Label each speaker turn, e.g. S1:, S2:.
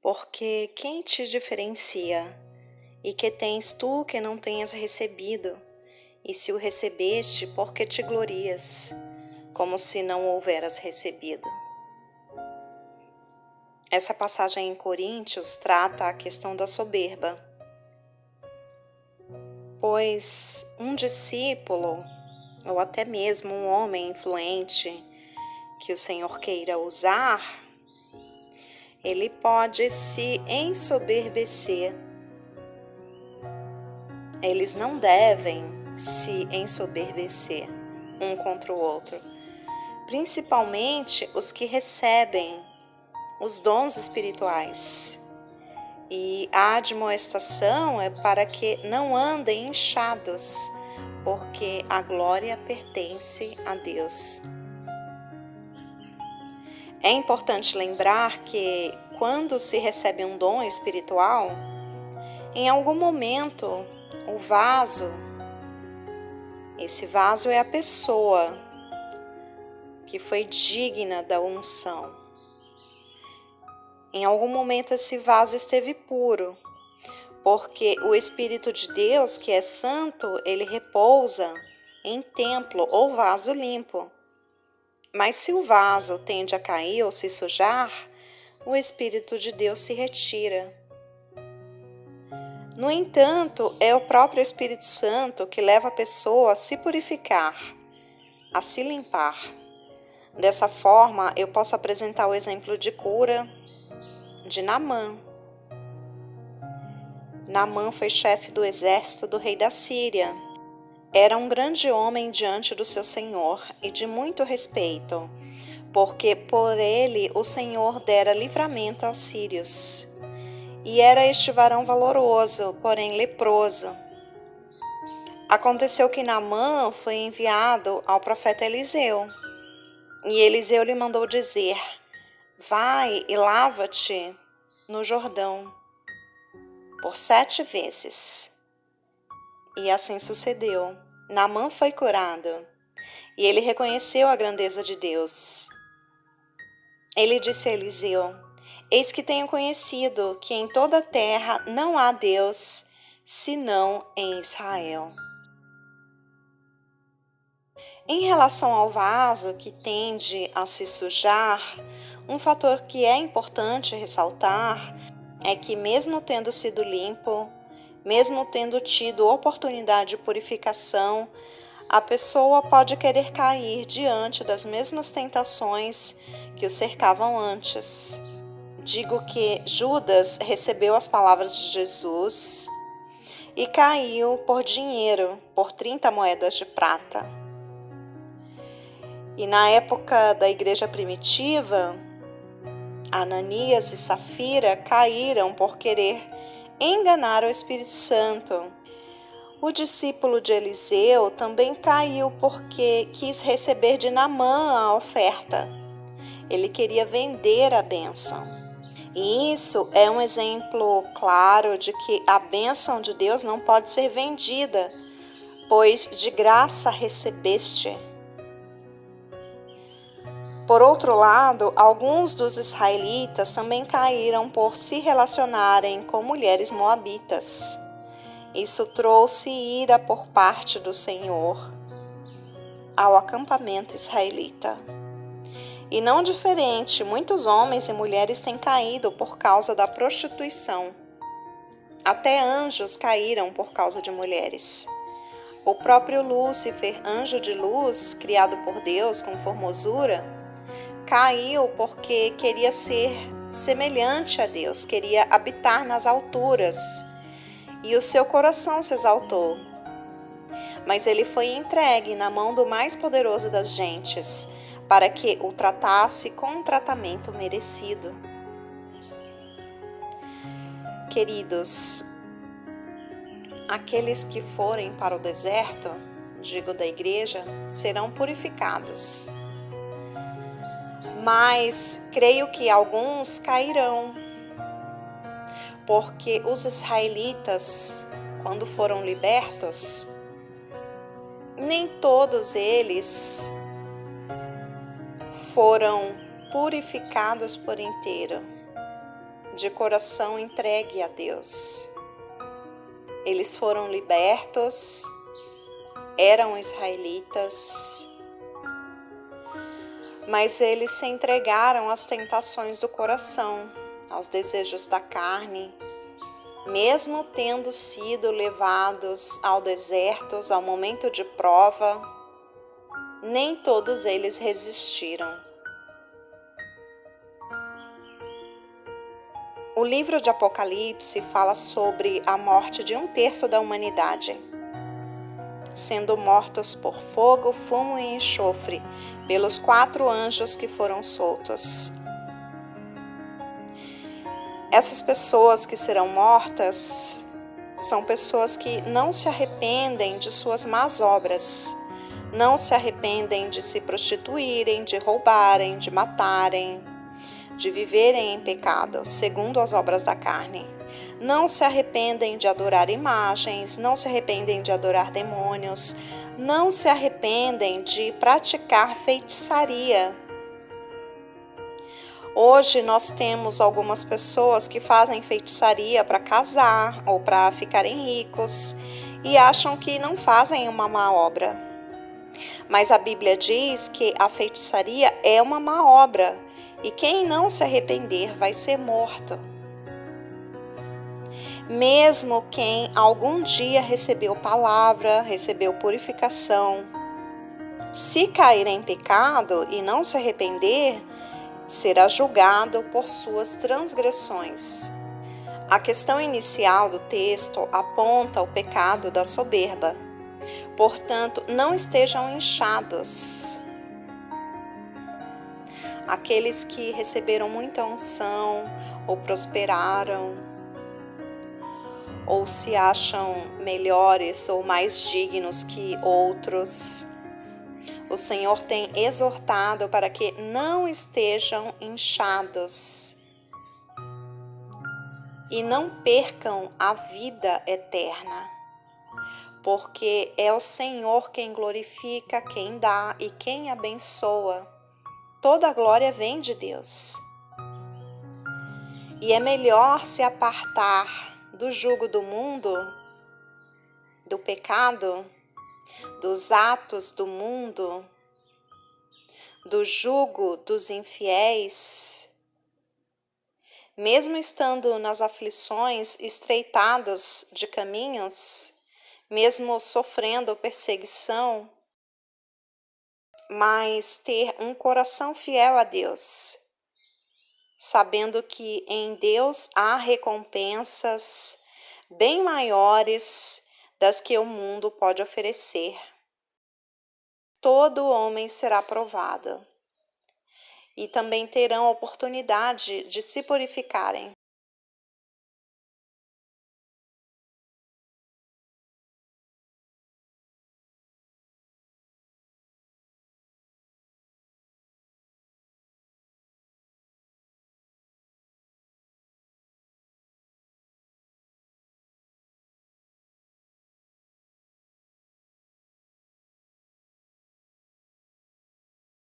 S1: Porque quem te diferencia? E que tens tu que não tenhas recebido? E se o recebeste, por que te glorias, como se não o houveras recebido? Essa passagem em Coríntios trata a questão da soberba. Pois um discípulo, ou até mesmo um homem influente que o Senhor queira usar, ele pode se ensoberbecer. Eles não devem se ensoberbecer um contra o outro, principalmente os que recebem os dons espirituais. E a admoestação é para que não andem inchados, porque a glória pertence a Deus. É importante lembrar que quando se recebe um dom espiritual, em algum momento o vaso, esse vaso é a pessoa que foi digna da unção. Em algum momento esse vaso esteve puro, porque o Espírito de Deus, que é santo, ele repousa em templo ou vaso limpo. Mas se o vaso tende a cair ou se sujar, o Espírito de Deus se retira. No entanto, é o próprio Espírito Santo que leva a pessoa a se purificar, a se limpar. Dessa forma, eu posso apresentar o exemplo de cura de Naamã. Naamã foi chefe do exército do rei da Síria. Era um grande homem diante do seu Senhor e de muito respeito, porque por ele o Senhor dera livramento aos sírios. E era este varão valoroso, porém leproso. Aconteceu que Naamã foi enviado ao profeta Eliseu. E Eliseu lhe mandou dizer: vai e lava-te no Jordão por 7 vezes. E assim sucedeu. Naamã foi curado. E ele reconheceu a grandeza de Deus. Ele disse a Eliseu: eis que tenho conhecido que em toda a terra não há Deus, senão em Israel. Em relação ao vaso que tende a se sujar, um fator que é importante ressaltar é que, mesmo tendo sido limpo, mesmo tendo tido oportunidade de purificação, a pessoa pode querer cair diante das mesmas tentações que o cercavam antes. Digo que Judas recebeu as palavras de Jesus e caiu por dinheiro, por 30 moedas de prata. E na época da igreja primitiva, Ananias e Safira caíram por querer enganar o Espírito Santo. O discípulo de Eliseu também caiu porque quis receber de Naamã a oferta. Ele queria vender a bênção. E isso é um exemplo claro de que a bênção de Deus não pode ser vendida, pois de graça recebeste. Por outro lado, alguns dos israelitas também caíram por se relacionarem com mulheres moabitas. Isso trouxe ira por parte do Senhor ao acampamento israelita. E não diferente, muitos homens e mulheres têm caído por causa da prostituição. Até anjos caíram por causa de mulheres. O próprio Lúcifer, anjo de luz, criado por Deus com formosura, caiu porque queria ser semelhante a Deus, queria habitar nas alturas, e o seu coração se exaltou. Mas ele foi entregue na mão do mais poderoso das gentes, para que o tratasse com um tratamento merecido. Queridos, aqueles que forem para o deserto, digo da igreja, serão purificados. Mas creio que alguns cairão, porque os israelitas, quando foram libertos, nem todos eles foram purificados por inteiro. de coração entregue a Deus. Eles foram libertos, eram israelitas, mas eles se entregaram às tentações do coração, aos desejos da carne, mesmo tendo sido levados ao deserto, ao momento de prova, nem todos eles resistiram. O livro de Apocalipse fala sobre a morte de 1/3 da humanidade, sendo mortos por fogo, fumo e enxofre, pelos 4 anjos que foram soltos. Essas pessoas que serão mortas são pessoas que não se arrependem de suas más obras, não se arrependem de se prostituírem, de roubarem, de matarem, de viverem em pecado, segundo as obras da carne. Não se arrependem de adorar imagens, não se arrependem de adorar demônios, não se arrependem de praticar feitiçaria. Hoje nós temos algumas pessoas que fazem feitiçaria para casar ou para ficarem ricos e acham que não fazem uma má obra. Mas a Bíblia diz que a feitiçaria é uma má obra e quem não se arrepender vai ser morto. Mesmo quem algum dia recebeu palavra, recebeu purificação, se cair em pecado e não se arrepender, será julgado por suas transgressões. A questão inicial do texto aponta o pecado da soberba. Portanto, não estejam inchados. Aqueles que receberam muita unção, ou prosperaram, ou se acham melhores ou mais dignos que outros, o Senhor tem exortado para que não estejam inchados e não percam a vida eterna, porque é o Senhor quem glorifica, quem dá e quem abençoa. Toda a glória vem de Deus. E é melhor se apartar do jugo do mundo, do pecado, dos atos do mundo, do jugo dos infiéis, mesmo estando nas aflições, estreitados de caminhos, mesmo sofrendo perseguição, mas ter um coração fiel a Deus, sabendo que em Deus há recompensas bem maiores das que o mundo pode oferecer. Todo homem será provado e também terão a oportunidade de se purificarem.